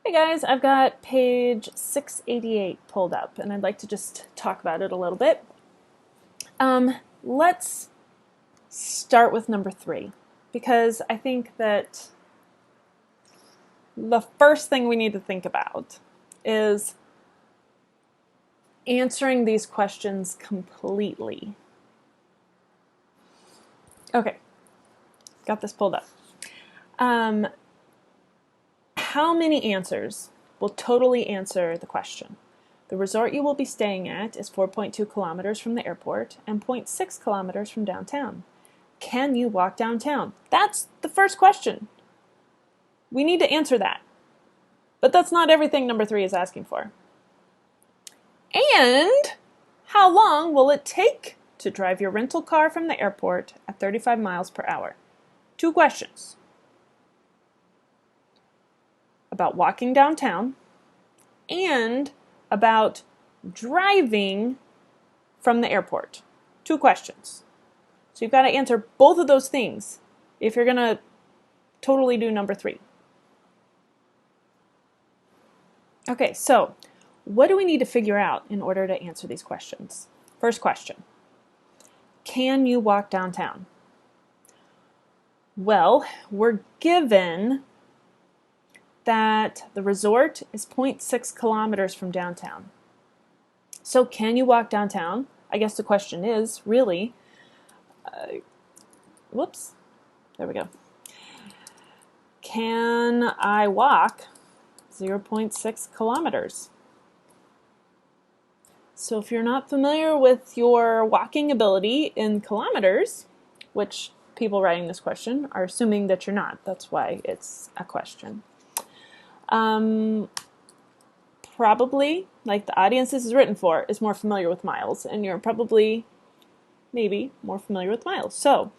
Hey guys, I've got page 688 pulled up and I'd like to just talk about it a little bit. Let's start with number 3 because I think that the first thing we need to think about is answering these questions completely. Okay, got this pulled up. How many answers will totally answer the question? The resort you will be staying at is 4.2 kilometers from the airport and 0.6 kilometers from downtown. Can you walk downtown? That's the first question. We need to answer that. But that's not everything number 3 is asking for. And how long will it take to drive your rental car from the airport at 35 miles per hour? 2 questions. About walking downtown and about driving from the airport. 2 questions. So you've got to answer both of those things if you're going to totally do number 3. Okay, so what do we need to figure out in order to answer these questions? First question, can you walk downtown? Well, we're given that the resort is 0.6 kilometers from downtown. So can you walk downtown? I guess the question is really, there we go. Can I walk 0.6 kilometers? So if you're not familiar with your walking ability in kilometers, which people writing this question are assuming that you're not, that's why it's a question. Probably, like the audience this is written for, is more familiar with miles, and you're probably, maybe, more familiar with miles. So,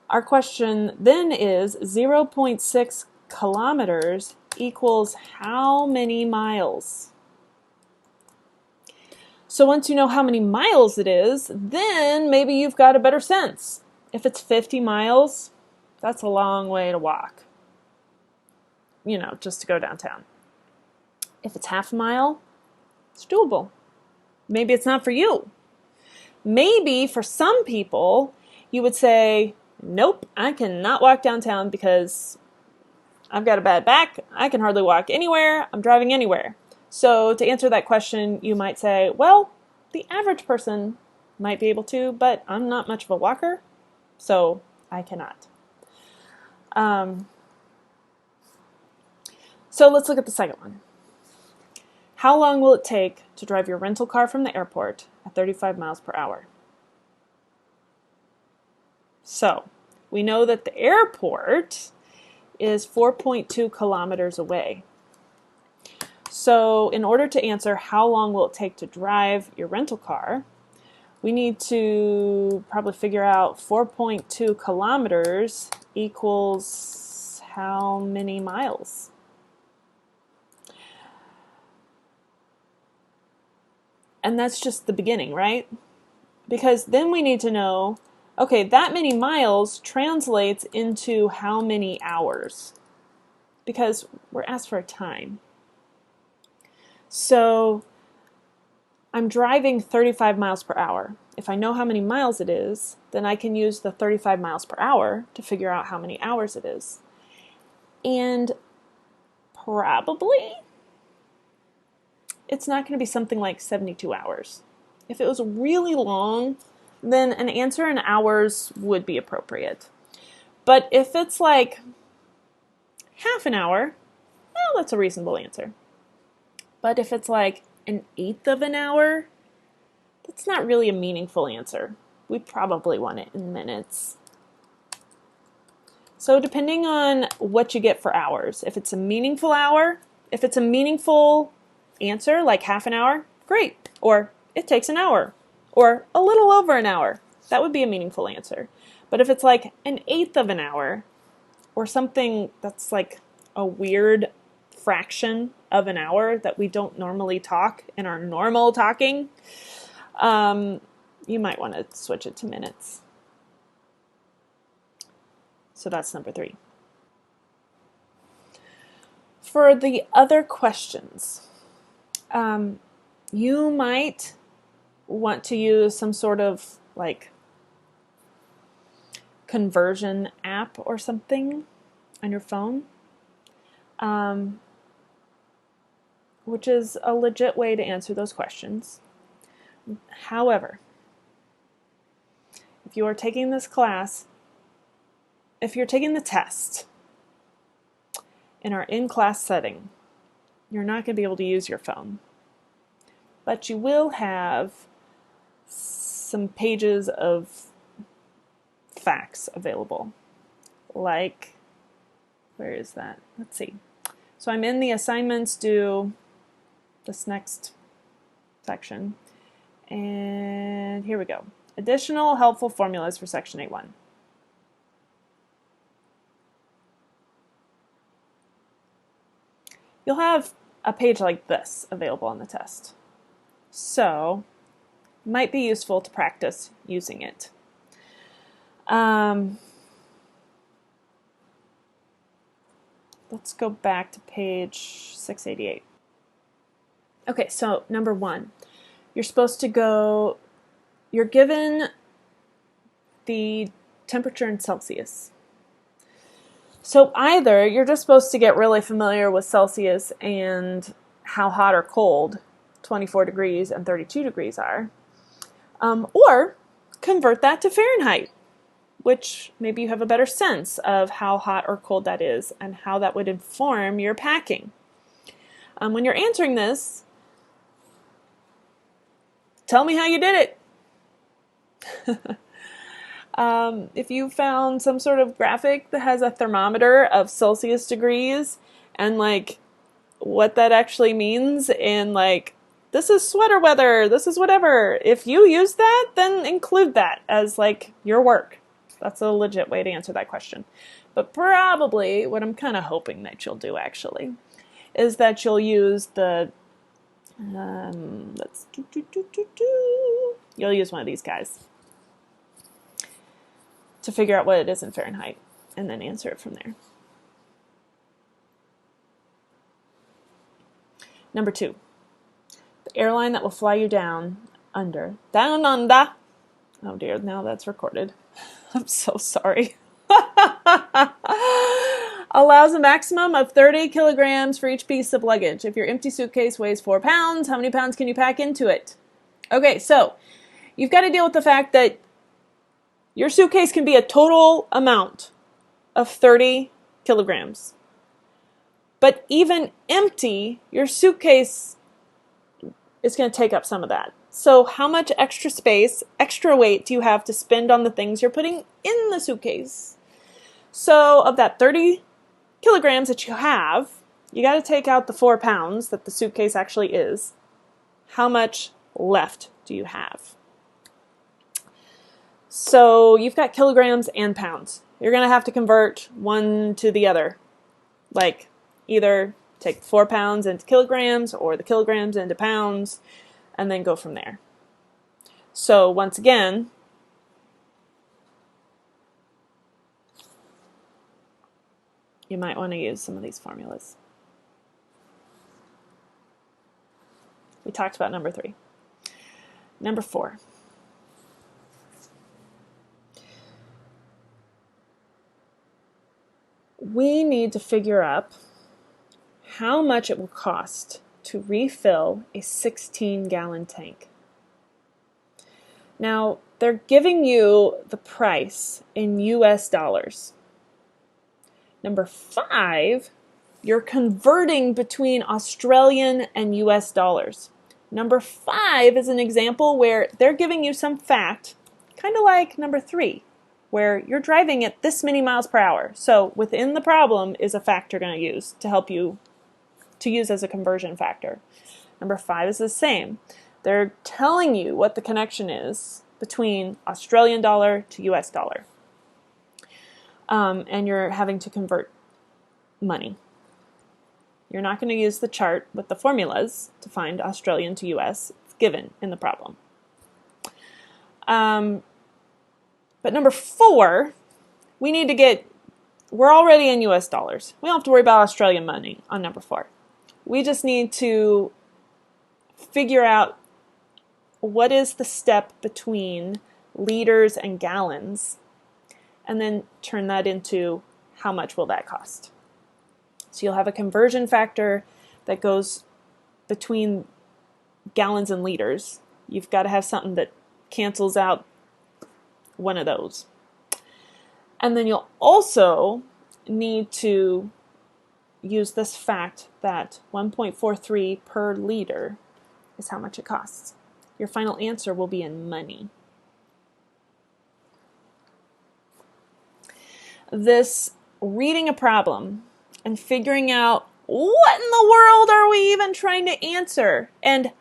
our question then is 0.6 kilometers equals how many miles? So once you know how many miles it is, then maybe you've got a better sense. If it's 50 miles, that's a long way to walk. You know, just to go downtown. If it's half a mile, it's doable. Maybe it's not for you. Maybe for some people, you would say, nope, I cannot walk downtown because I've got a bad back. I can hardly walk anywhere. I'm driving anywhere. So to answer that question, you might say, well, the average person might be able to, but I'm not much of a walker, so I cannot. So let's look at the second one. How long will it take to drive your rental car from the airport at 35 miles per hour? So we know that the airport is 4.2 kilometers away. So in order to answer how long will it take to drive your rental car, we need to probably figure out 4.2 kilometers equals how many miles? And that's just the beginning, right? Because then we need to know, okay, that many miles translates into how many hours? Because we're asked for a time. So I'm driving 35 miles per hour. If I know how many miles it is, then I can use the 35 miles per hour to figure out how many hours it is. And probably it's not going to be something like 72 hours. If it was really long, then an answer in hours would be appropriate. But if it's like half an hour, well, that's a reasonable answer. But if it's like an eighth of an hour, that's not really a meaningful answer. We probably want it in minutes. So depending on what you get for hours, if it's a meaningful hour, if it's a meaningful answer, like half an hour, great. Or it takes an hour, or a little over an hour, that would be a meaningful answer. But if it's like an eighth of an hour, or something that's like a weird fraction of an hour that we don't normally talk in our normal talking, you might want to switch it to minutes. So that's number 3. for the other questions, you might want to use some sort of like conversion app or something on your phone, which is a legit way to answer those questions. However, if you are taking this class, if you're taking the test in our in-class setting, you're not going to be able to use your phone. But you will have some pages of facts available. Like, where is that? Let's see. So I'm in the assignments due, this next section. And here we go. Additional helpful formulas for section 8.1. You'll have a page like this available on the test. So, it might be useful to practice using it. Let's go back to page 688. Okay, so number 1. You're supposed to go, you're given the temperature in Celsius. So either you're just supposed to get really familiar with Celsius and how hot or cold 24 degrees and 32 degrees are, or convert that to Fahrenheit, which maybe you have a better sense of how hot or cold that is and how that would inform your packing. When you're answering this, tell me how you did it. If you found some sort of graphic that has a thermometer of Celsius degrees and like what that actually means in like, this is sweater weather, this is whatever. If you use that, then include that as like your work. That's a legit way to answer that question. But probably what I'm kind of hoping that you'll do actually is that you'll use the, you'll use one of these guys to figure out what it is in Fahrenheit and then answer it from there. Number 2, the airline that will fly you down under. Oh dear, now that's recorded. I'm so sorry. Allows a maximum of 30 kilograms for each piece of luggage. If your empty suitcase weighs 4 pounds, how many pounds can you pack into it? Okay, so you've got to deal with the fact that your suitcase can be a total amount of 30 kilograms. But even empty, your suitcase is going to take up some of that. So how much extra space, extra weight do you have to spend on the things you're putting in the suitcase? So of that 30 kilograms that you have, you got to take out the 4 pounds that the suitcase actually is. How much left do you have? So you've got kilograms and pounds. You're going to have to convert one to the other. Like either take 4 pounds into kilograms or the kilograms into pounds and then go from there. So once again, you might want to use some of these formulas. We talked about number 3. Number 4. We need to figure up how much it will cost to refill a 16-gallon tank. Now, they're giving you the price in US dollars. Number 5, you're converting between Australian and US dollars. Number 5 is an example where they're giving you some fact, kind of like number 3, where you're driving at this many miles per hour. So within the problem is a fact you're going to use to help you to use as a conversion factor. Number 5 is the same. They're telling you what the connection is between Australian dollar to US dollar. And you're having to convert money. You're not going to use the chart with the formulas to find Australian to US. It's given in the problem. But number 4, we need to get we're already in US dollars. We don't have to worry about Australian money on number 4. We just need to figure out what is the step between liters and gallons, and then turn that into how much will that cost. So you'll have a conversion factor that goes between gallons and liters. You've got to have something that cancels out one of those. And then you'll also need to use this fact that 1.43 per liter is how much it costs. Your final answer will be in money. This reading a problem and figuring out what in the world are we even trying to answer? And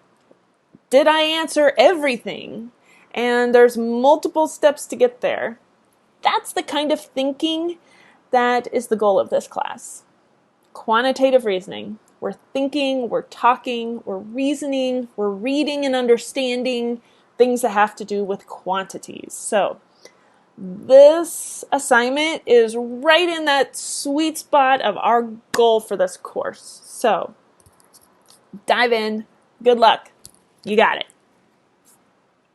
did I answer everything? And there's multiple steps to get there. That's the kind of thinking that is the goal of this class. Quantitative reasoning. We're thinking, we're talking, we're reasoning, we're reading and understanding things that have to do with quantities. So this assignment is right in that sweet spot of our goal for this course. So dive in. Good luck. You got it.